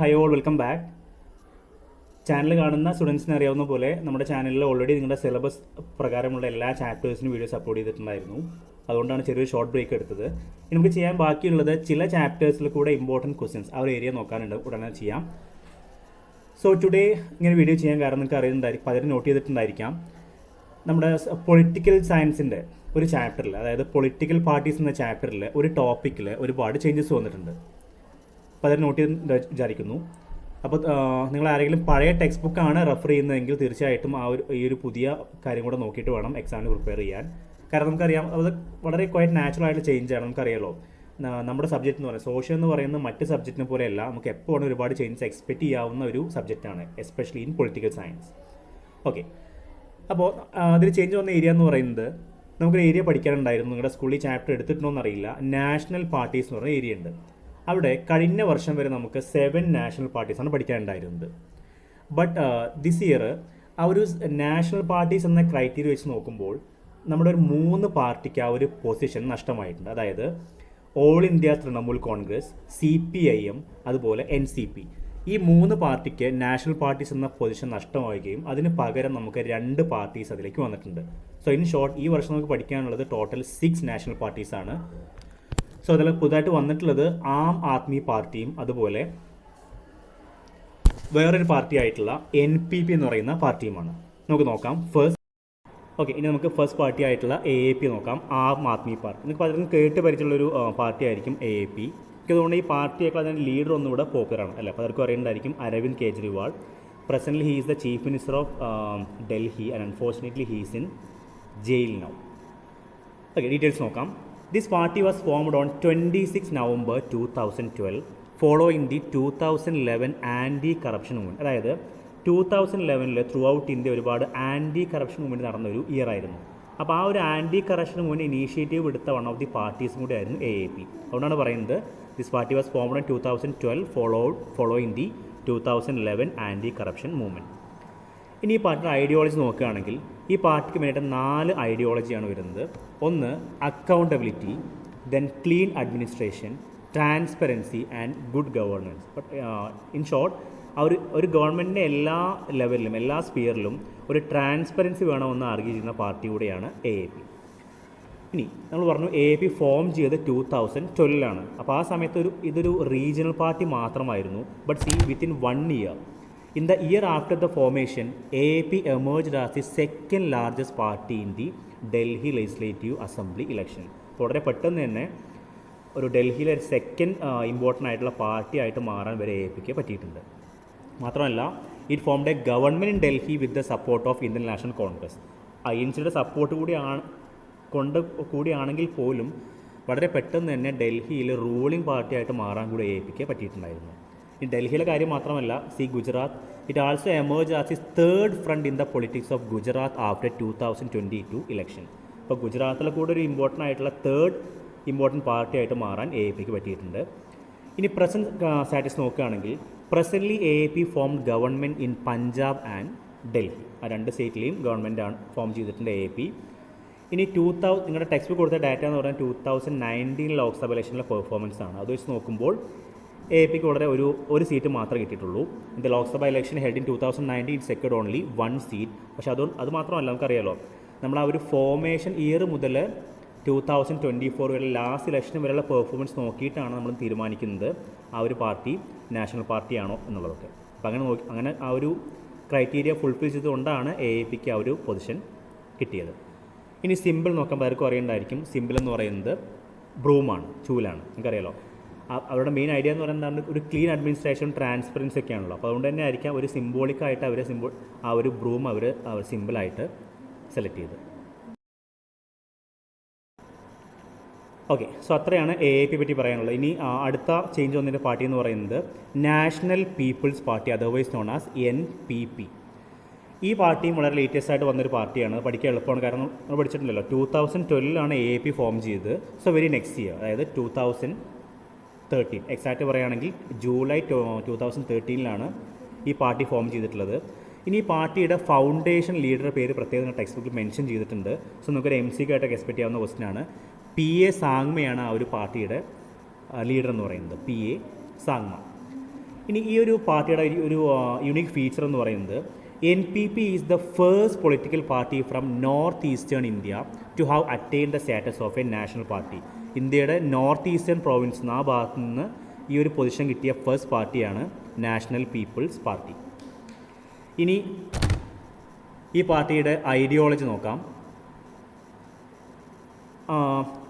Hi all, welcome back. Channel കാണുന്ന സ്റ്റുഡൻസിന് അറിയാവുന്ന പോലെ നമ്മുടെ ചാനലിൽ ഓൾറെഡി നിങ്ങളുടെ സിലബസ് പ്രകാരമുള്ള എല്ലാ ചാപ്റ്റേഴ്സിനും വീഡിയോസ് അപ്ലോഡ് ചെയ്തിട്ടുണ്ടായിരുന്നു. അതുകൊണ്ടാണ് ചെറിയൊരു ഷോർട്ട് ബ്രേക്ക് എടുത്തത്. ഇനി നമുക്ക് ചെയ്യാൻ ബാക്കിയുള്ളത് ചില ചാപ്റ്റേഴ്സിൽ കൂടെ ഇമ്പോർട്ടൻറ്റ് ക്വസ്റ്റ്യൻസ് ആ ഒരു ഏരിയ നോക്കാനുണ്ട്, ഉടനെ ചെയ്യാം. സോ ടുഡേ ഇങ്ങനെ വീഡിയോ ചെയ്യാൻ കാരണം നിങ്ങൾക്ക് അറിയുന്നുണ്ടായിരിക്കും, പലരും നോട്ട് ചെയ്തിട്ടുണ്ടായിരിക്കാം. നമ്മുടെ പൊളിറ്റിക്കൽ സയൻസിൻ്റെ ഒരു ചാപ്റ്ററിൽ, അതായത് പൊളിറ്റിക്കൽ പാർട്ടീസ് എന്ന ചാപ്റ്ററിൽ ഒരു ടോപ്പിക്കിൽ ഒരുപാട് ചേഞ്ചസ് വന്നിട്ടുണ്ട്. പലരും നോട്ട് ചെയ്ത് വിചാരിക്കുന്നു. അപ്പോൾ നിങ്ങൾ ആരെങ്കിലും പഴയ ടെക്സ്റ്റ് ബുക്കാണ് റെഫർ ചെയ്യുന്നതെങ്കിൽ തീർച്ചയായിട്ടും ഈ ഒരു പുതിയ കാര്യം കൂടെ നോക്കിയിട്ട് വേണം എക്സാമിന് പ്രിപ്പയർ ചെയ്യാൻ. കാരണം നമുക്കറിയാം, അത് വളരെ ക്വയറ്റ് നാച്ചുറൽ ആയിട്ട് ചേഞ്ചാണ്. നമുക്കറിയാലോ, നമ്മുടെ സബ്ജക്റ്റ് എന്ന് പറയുന്നത് സോഷ്യൽ എന്ന് പറയുന്നത് മറ്റ് സബ്ജക്റ്റിനെ പോലെയല്ല. നമുക്ക് എപ്പോഴും ഒരുപാട് ചേഞ്ചസ് എക്സ്പെക്റ്റ് ചെയ്യാവുന്ന ഒരു സബ്ജക്റ്റാണ്, especially in political science. Okay, അപ്പോൾ അതിൽ ചേഞ്ച് വന്ന ഏരിയ എന്ന് പറയുന്നത്, നമുക്കൊരു ഏരിയ പഠിക്കാനുണ്ടായിരുന്നു. നിങ്ങളുടെ സ്കൂളിൽ ചാപ്റ്റർ എടുത്തിട്ടുണ്ടോ എന്നറിയില്ല. നാഷണൽ പാർട്ടീസ് എന്ന് പറയുന്ന ഏരിയ ഉണ്ട്. അവിടെ കഴിഞ്ഞ വർഷം വരെ നമുക്ക് 7 നാഷണൽ പാർട്ടീസാണ് പഠിക്കാനുണ്ടായിരുന്നത്. ബട്ട് ദിസ് ഇയർ ആ ഒരു നാഷണൽ പാർട്ടീസ് എന്ന ക്രൈറ്റീരിയ വെച്ച് നോക്കുമ്പോൾ നമ്മുടെ ഒരു 3 പാർട്ടിക്ക് ആ ഒരു പൊസിഷൻ നഷ്ടമായിട്ടുണ്ട്. അതായത് all India Trinamool Congress, CPIM, അതുപോലെ NCP. ഈ 3 പാർട്ടിക്ക് നാഷണൽ പാർട്ടീസ് എന്ന പൊസിഷൻ നഷ്ടമാവുകയും അതിന് പകരം നമുക്ക് 2 പാർട്ടീസ് അതിലേക്ക് വന്നിട്ടുണ്ട്. സോ ഇൻ ഷോർട്ട്, ഈ വർഷം നമുക്ക് പഠിക്കാനുള്ളത് ടോട്ടൽ 6 നാഷണൽ പാർട്ടീസാണ്. സോ അതിൽ പുതുതായിട്ട് വന്നിട്ടുള്ളത് ആം ആദ്മി പാർട്ടിയും അതുപോലെ വേറൊരു പാർട്ടി ആയിട്ടുള്ള NPP എന്ന് പറയുന്ന പാർട്ടിയുമാണ്. നമുക്ക് നോക്കാം ഫസ്റ്റ്. ഓക്കെ, ഇനി നമുക്ക് ഫസ്റ്റ് പാർട്ടി ആയിട്ടുള്ള AAP നോക്കാം. ആം ആദ്മി പാർട്ടി നിങ്ങൾക്ക് പലർക്കും കേട്ട് പരിചയമുള്ളൊരു പാർട്ടി ആയിരിക്കും AAP. എനിക്ക് തോന്നുന്നു ഈ പാർട്ടിയൊക്കെ അതിൻ്റെ ലീഡർ ഒന്നുകൂടെ പോക്കറാണ് അല്ലേ, പലർക്കും അറിയേണ്ടതായിരിക്കും, Arvind Kejriwal. Presently he is the chief minister of Delhi and unfortunately he is in jail now. Okay, details നോക്കാം. This party was formed on 26 November 2012 following the 2011 anti-corruption movement. അതായത് 2011 ത്രൂ ഔട്ട് ഇന്ത്യ ഒരുപാട് ആൻറ്റി കറപ്ഷൻ മൂവ്മെൻറ്റ് നടന്നൊരു year ആയിരുന്നു. അപ്പോൾ ആ ഒരു anti corruption movement initiative എടുത്ത one of the പാർട്ടീസും കൂടി ആയിരുന്നു AAP. അതുകൊണ്ടാണ് പറയുന്നത് this party was formed in 2012 following the 2011 anti corruption movement. ഇനി ഈ പാർട്ടിയുടെ ഐഡിയോളജി നോക്കുകയാണെങ്കിൽ ഈ പാർട്ടിക്ക് വേണ്ടിയിട്ട് 4 ഐഡിയോളജിയാണ് വരുന്നത്. ഒന്ന് accountability, then clean administration, transparency and good governance. But in short, ഒരു ഗവൺമെൻറ്റിൻ്റെ എല്ലാ ലെവലിലും എല്ലാ സ്പിയറിലും ഒരു ട്രാൻസ്പെറൻസി വേണമെന്ന് ആർഗ്യൂ ചെയ്യുന്ന പാർട്ടി കൂടെയാണ് AAP. ഇനി നമ്മൾ പറഞ്ഞു AAP ഫോം ചെയ്തത് 2012 അപ്പോൾ ആ സമയത്ത് ഇതൊരു റീജിയണൽ പാർട്ടി മാത്രമായിരുന്നു. But within 1 year, in the year after the formation, AAP emerged as the second largest party in the Delhi Legislative Assembly election. വളരെ പെട്ടെന്ന് തന്നെ ഒരു ഡൽഹിയിലെ ഒരു സെക്കൻഡ് ഇമ്പോർട്ടൻ്റ് ആയിട്ടുള്ള പാർട്ടി ആയിട്ട് മാറാൻ വരെ AAPക്ക് പറ്റിയിട്ടുണ്ട്. മാത്രമല്ല, it formed a government in Delhi with the support of Indian National Congress. INCയുടെ സപ്പോർട്ട് കൂടിയാണെങ്കിൽ പോലും വളരെ പെട്ടെന്ന് തന്നെ ഡൽഹിയിൽ റൂളിംഗ് പാർട്ടിയായിട്ട് മാറാൻ കൂടി AAPക്ക് പറ്റിയിട്ടുണ്ടായിരുന്നു. ഈ ഡൽഹിയിലെ കാര്യം മാത്രമല്ല, Gujarat, it also emerge as is third friend in the politics of Gujarat after 2022 election. അപ്പോൾ ഗുജറാത്തിലെ കൂടെ ഒരു ഇമ്പോർട്ടൻ്റ് ആയിട്ടുള്ള തേർഡ് ഇമ്പോർട്ടൻറ്റ് പാർട്ടി ആയിട്ട് മാറാൻ AAPക്ക് പറ്റിയിട്ടുണ്ട്. ഇനി പ്രസൻറ്റ് സ്റ്റാറ്റസ് നോക്കുകയാണെങ്കിൽ presently AAP formed government in Punjab and Delhi. ആ 2 സ്റ്റേറ്റിലെയും ഗവൺമെൻറ്റാണ് ഫോം ചെയ്തിട്ടുണ്ട് AAP. ഇനി നിങ്ങളുടെ ടെക്സ്റ്റ് ബുക്ക് കൊടുത്ത ഡാറ്റ എന്ന് പറഞ്ഞാൽ 2019 ലോക്സഭ ഇലക്ഷനിലെ പെർഫോമൻസ് ആണ്. അത് വെച്ച് നോക്കുമ്പോൾ AAPക്ക് വളരെ ഒരു സീറ്റ് മാത്രമേ കിട്ടിയിട്ടുള്ളൂ. ഇത് Lok Sabha election held in 2019 it secured only 1 seat. പക്ഷേ അത് മാത്രമല്ല, നമുക്കറിയാലോ, നമ്മൾ ആ ഒരു ഫോർമേഷൻ ഇയർ മുതൽ 2024 വരെ ലാസ്റ്റ് ഇലക്ഷൻ വരെയുള്ള പെർഫോമൻസ് നോക്കിയിട്ടാണ് നമ്മൾ തീരുമാനിക്കുന്നത് ആ ഒരു പാർട്ടി നാഷണൽ പാർട്ടിയാണോ എന്നുള്ളതൊക്കെ. അപ്പോൾ അങ്ങനെ ആ ഒരു ക്രൈറ്റീരിയ ഫുൾഫിൽ ചെയ്തുകൊണ്ടാണ് AAPക്ക് ആ ഒരു പൊസിഷൻ കിട്ടിയത്. ഇനി സിമ്പിൾ നോക്കാൻ പലർക്കും അറിയേണ്ടതായിരിക്കും. സിമ്പിൾ എന്ന് പറയുന്നത് ബ്രൂമാണ്, ചൂലാണ്. നമുക്കറിയാലോ, അവരുടെ മെയിൻ ഐഡിയ എന്ന് പറയുന്നത് ഒരു ക്ലീൻ അഡ്മിനിസ്ട്രേഷൻ, ട്രാൻസ്പെറൻസി ഒക്കെയാണല്ലോ. അപ്പോൾ അതുകൊണ്ട് തന്നെ ആയിരിക്കാം ഒരു സിംബോളിക്കായിട്ട് ആ ഒരു ബ്രൂം അവർ സിമ്പിളായിട്ട് സെലക്ട് ചെയ്ത്. ഓക്കെ, സോ അത്രയാണ് AAP പറ്റി പറയാനുള്ളത്. ഇനി അടുത്ത ചേഞ്ച് വന്നതിൻ്റെ പാർട്ടി എന്ന് പറയുന്നത് national people's party, otherwise known as NPP. ഈ പാർട്ടിയും വളരെ ലേറ്റസ്റ്റ് ആയിട്ട് വന്നൊരു പാർട്ടിയാണ്. പഠിക്കാൻ എളുപ്പമാണ്, കാരണം നമ്മൾ പഠിച്ചിട്ടുണ്ടല്ലോ, 2012 AAP ഫോം ചെയ്തത്. സോ വെരി നെക്സ്റ്റ് ഇയർ, അതായത് 2013 എക്സാക്റ്റ് പറയുകയാണെങ്കിൽ ജൂലൈ 2013 ഈ പാർട്ടി ഫോം ചെയ്തിട്ടുള്ളത്. ഇനി ഈ പാർട്ടിയുടെ ഫൗണ്ടേഷൻ ലീഡറുടെ പേര് പ്രത്യേകം ടെക്സ്റ്റ് ബുക്കിൽ മെൻഷൻ ചെയ്തിട്ടുണ്ട്. സോ നമുക്കൊരു MCQ ആയിട്ടൊക്കെ എക്സ്പെക്ട് ചെയ്യാവുന്ന ക്വസ്റ്റ്യനാണ്. PA സാങ്മയാണ് ആ ഒരു പാർട്ടിയുടെ ലീഡർ എന്ന് പറയുന്നത്, PA സാങ്മ. ഇനി ഈ ഒരു പാർട്ടിയുടെ ഒരു യുണീക്ക് ഫീച്ചർ എന്ന് പറയുന്നത് NPP is the first political party from north eastern India to have attain the status of a national party. ഇന്ത്യയുടെ നോർത്ത് ഈസ്റ്റേൺ പ്രോവിൻസിൽ നിന്ന് ആ ഭാഗത്തു നിന്ന് ഈ ഒരു പൊസിഷൻ കിട്ടിയ ഫസ്റ്റ് പാർട്ടിയാണ് നാഷണൽ പീപ്പിൾസ് പാർട്ടി. ഇനി ഈ പാർട്ടിയുടെ ഐഡിയോളജി നോക്കാം.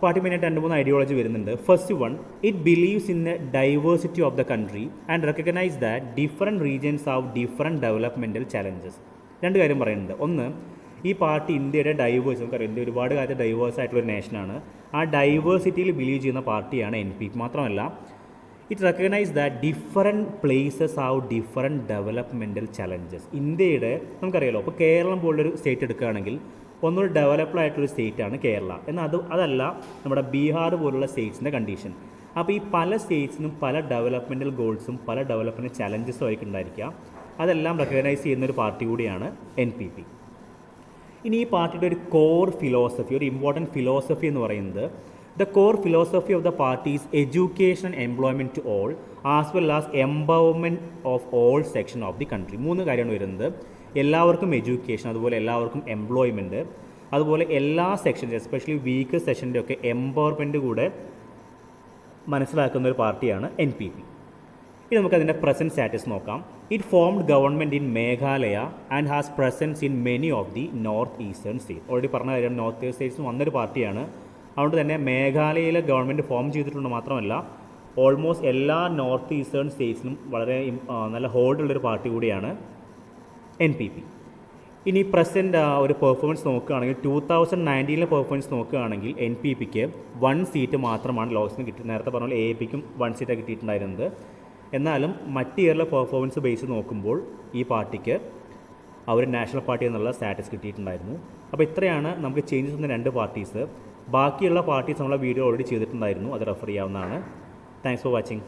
പാർട്ടി മെയിനായിട്ട് 2-3 ഐഡിയോളജി വരുന്നുണ്ട്. First one, it believes in a diversity of the country and recognise that different regions have different developmental challenges. 2 കാര്യം പറയുന്നുണ്ട്. ഒന്ന്, ഈ പാർട്ടി ഇന്ത്യയുടെ ഡൈവേഴ്സ്, നമുക്കറിയാം ഇന്ത്യ ഒരുപാട് കാലത്ത് ഡൈവേഴ്സ് ആയിട്ടുള്ളൊരു നേഷനാണ്. ആ ഡൈവേഴ്സിറ്റിയിൽ ബിലീവ് ചെയ്യുന്ന പാർട്ടിയാണ് NPP. മാത്രമല്ല it recognise that different places have different developmental challenges. ഇന്ത്യയുടെ നമുക്കറിയാലോ, ഇപ്പോൾ കേരളം പോലുള്ളൊരു സ്റ്റേറ്റ് എടുക്കുകയാണെങ്കിൽ ഒന്നൊരു ഡെവലപ്ഡ് ആയിട്ടുള്ളൊരു സ്റ്റേറ്റാണ് കേരള. എന്നാൽ അതല്ല നമ്മുടെ ബീഹാർ പോലുള്ള സ്റ്റേറ്റ്സിൻ്റെ കണ്ടീഷൻ. അപ്പോൾ ഈ പല സ്റ്റേറ്റ്സിനും പല ഡെവലപ്മെൻറ്റൽ ഗോൾസും പല ഡെവലപ്മെൻറ്റ് ചലഞ്ചസും ആയിരിക്കും ഉണ്ടായിരിക്കുക. അതെല്ലാം റെക്കഗ്നൈസ് ചെയ്യുന്നൊരു പാർട്ടി കൂടിയാണ് NPP. ഇനി ഈ പാർട്ടിയുടെ ഒരു കോർ ഫിലോസഫി, ഒരു ഇമ്പോർട്ടൻറ്റ് ഫിലോസഫി എന്ന് പറയുന്നത് the core philosophy of the party is education and employment to all as well as empowerment of all section of the country. 3 കാര്യമാണ് വരുന്നത്. എല്ലാവർക്കും എഡ്യൂക്കേഷൻ, അതുപോലെ എല്ലാവർക്കും എംപ്ലോയ്മെൻറ്റ്, അതുപോലെ എല്ലാ സെക്ഷൻ്റെ എസ്പെഷ്യലി വീക്ക് സെക്ഷൻ്റെ ഒക്കെ എംപവർമെൻറ്റ് കൂടെ മനസ്സിലാക്കുന്ന ഒരു പാർട്ടിയാണ് NPP. ഇനി നമുക്കതിൻ്റെ പ്രസൻറ്റ് സ്റ്റാറ്റസ് നോക്കാം. It formed government in Meghalaya and has presence in many of the north eastern state. Already പറഞ്ഞ കാര്യം നോർത്ത് ഈസ്റ്റ് സ്റ്റേറ്റ്സ് വന്നൊരു പാർട്ടിയാണ്. അതുകൊണ്ട് തന്നെ മേഘാലയയിലെ ഗവൺമെൻറ് ഫോം ചെയ്തിട്ടുണ്ട്. മാത്രമല്ല ഓൾമോസ്റ്റ് എല്ലാ നോർത്ത് ഈസ്റ്റേൺ സ്റ്റേറ്റ്സിനും വളരെ നല്ല ഹോൾഡുള്ളൊരു പാർട്ടി കൂടിയാണ് NPP. ഇനി പ്രസൻറ്റ് ഒരു പെർഫോമൻസ് നോക്കുകയാണെങ്കിൽ 2019 പെർഫോമൻസ് നോക്കുകയാണെങ്കിൽ NPPക്ക് 1 സീറ്റ് മാത്രമാണ് ലോക്സഭയിൽ കിട്ടിയത്. നേരത്തെ പറഞ്ഞ പോലെ AAPക്കും 1 സീറ്റാണ് കിട്ടിയിട്ടുണ്ടായിരുന്നത്. എന്നാലും മറ്റ് ഇയറിലെ പെർഫോമൻസ് ബേസ് നോക്കുമ്പോൾ ഈ പാർട്ടിക്ക് അവർ നാഷണൽ പാർട്ടി എന്നുള്ള സ്റ്റാറ്റസ് കിട്ടിയിട്ടുണ്ടായിരുന്നു. അപ്പോൾ ഇത്രയാണ് നമുക്ക് ചേഞ്ചസ് വന്ന 2 പാർട്ടീസ്. ബാക്കിയുള്ള പാർട്ടീസ് നമ്മളെ വീഡിയോ ഓൾറെഡി ചെയ്തിട്ടുണ്ടായിരുന്നു, അത് റെഫർ ചെയ്യാവുന്നതാണ്. Thanks for watching.